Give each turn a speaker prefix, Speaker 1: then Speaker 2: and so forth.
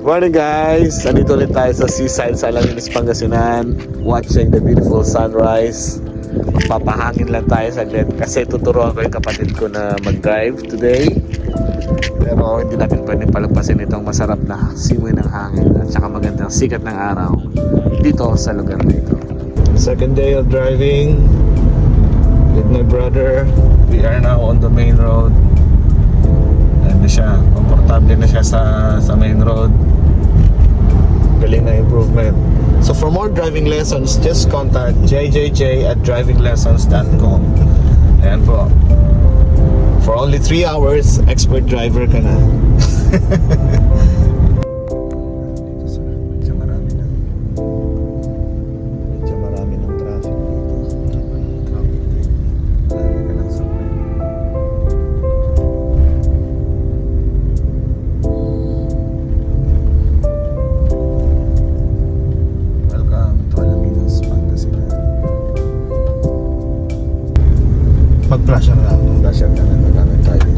Speaker 1: Morning guys! Andito ulit tayo sa seaside sa Alaminos, Pangasinan, watching the beautiful sunrise. Magpapahangin lang tayo saglit kasi tuturuan ko yung kapatid ko na mag-drive today. Pero hindi natin pwedeng palagpasin itong masarap na simoy ng hangin at saka magandang sikat ng araw dito sa lugar na ito. Second day of driving with my brother. We are now on the main road. Ano siya, komportable na siya sa main road. Galing na improvement. So for more driving lessons, just contact jjj@drivinglessons.com. Ayan po. For only 3 hours, expert driver ka na. Medyo marami ng traffic dito. Lagi ka lang sa way. Welcome to Alaminos, Pangasinan. Mag-flash na lang. Flash na lang. Tayo.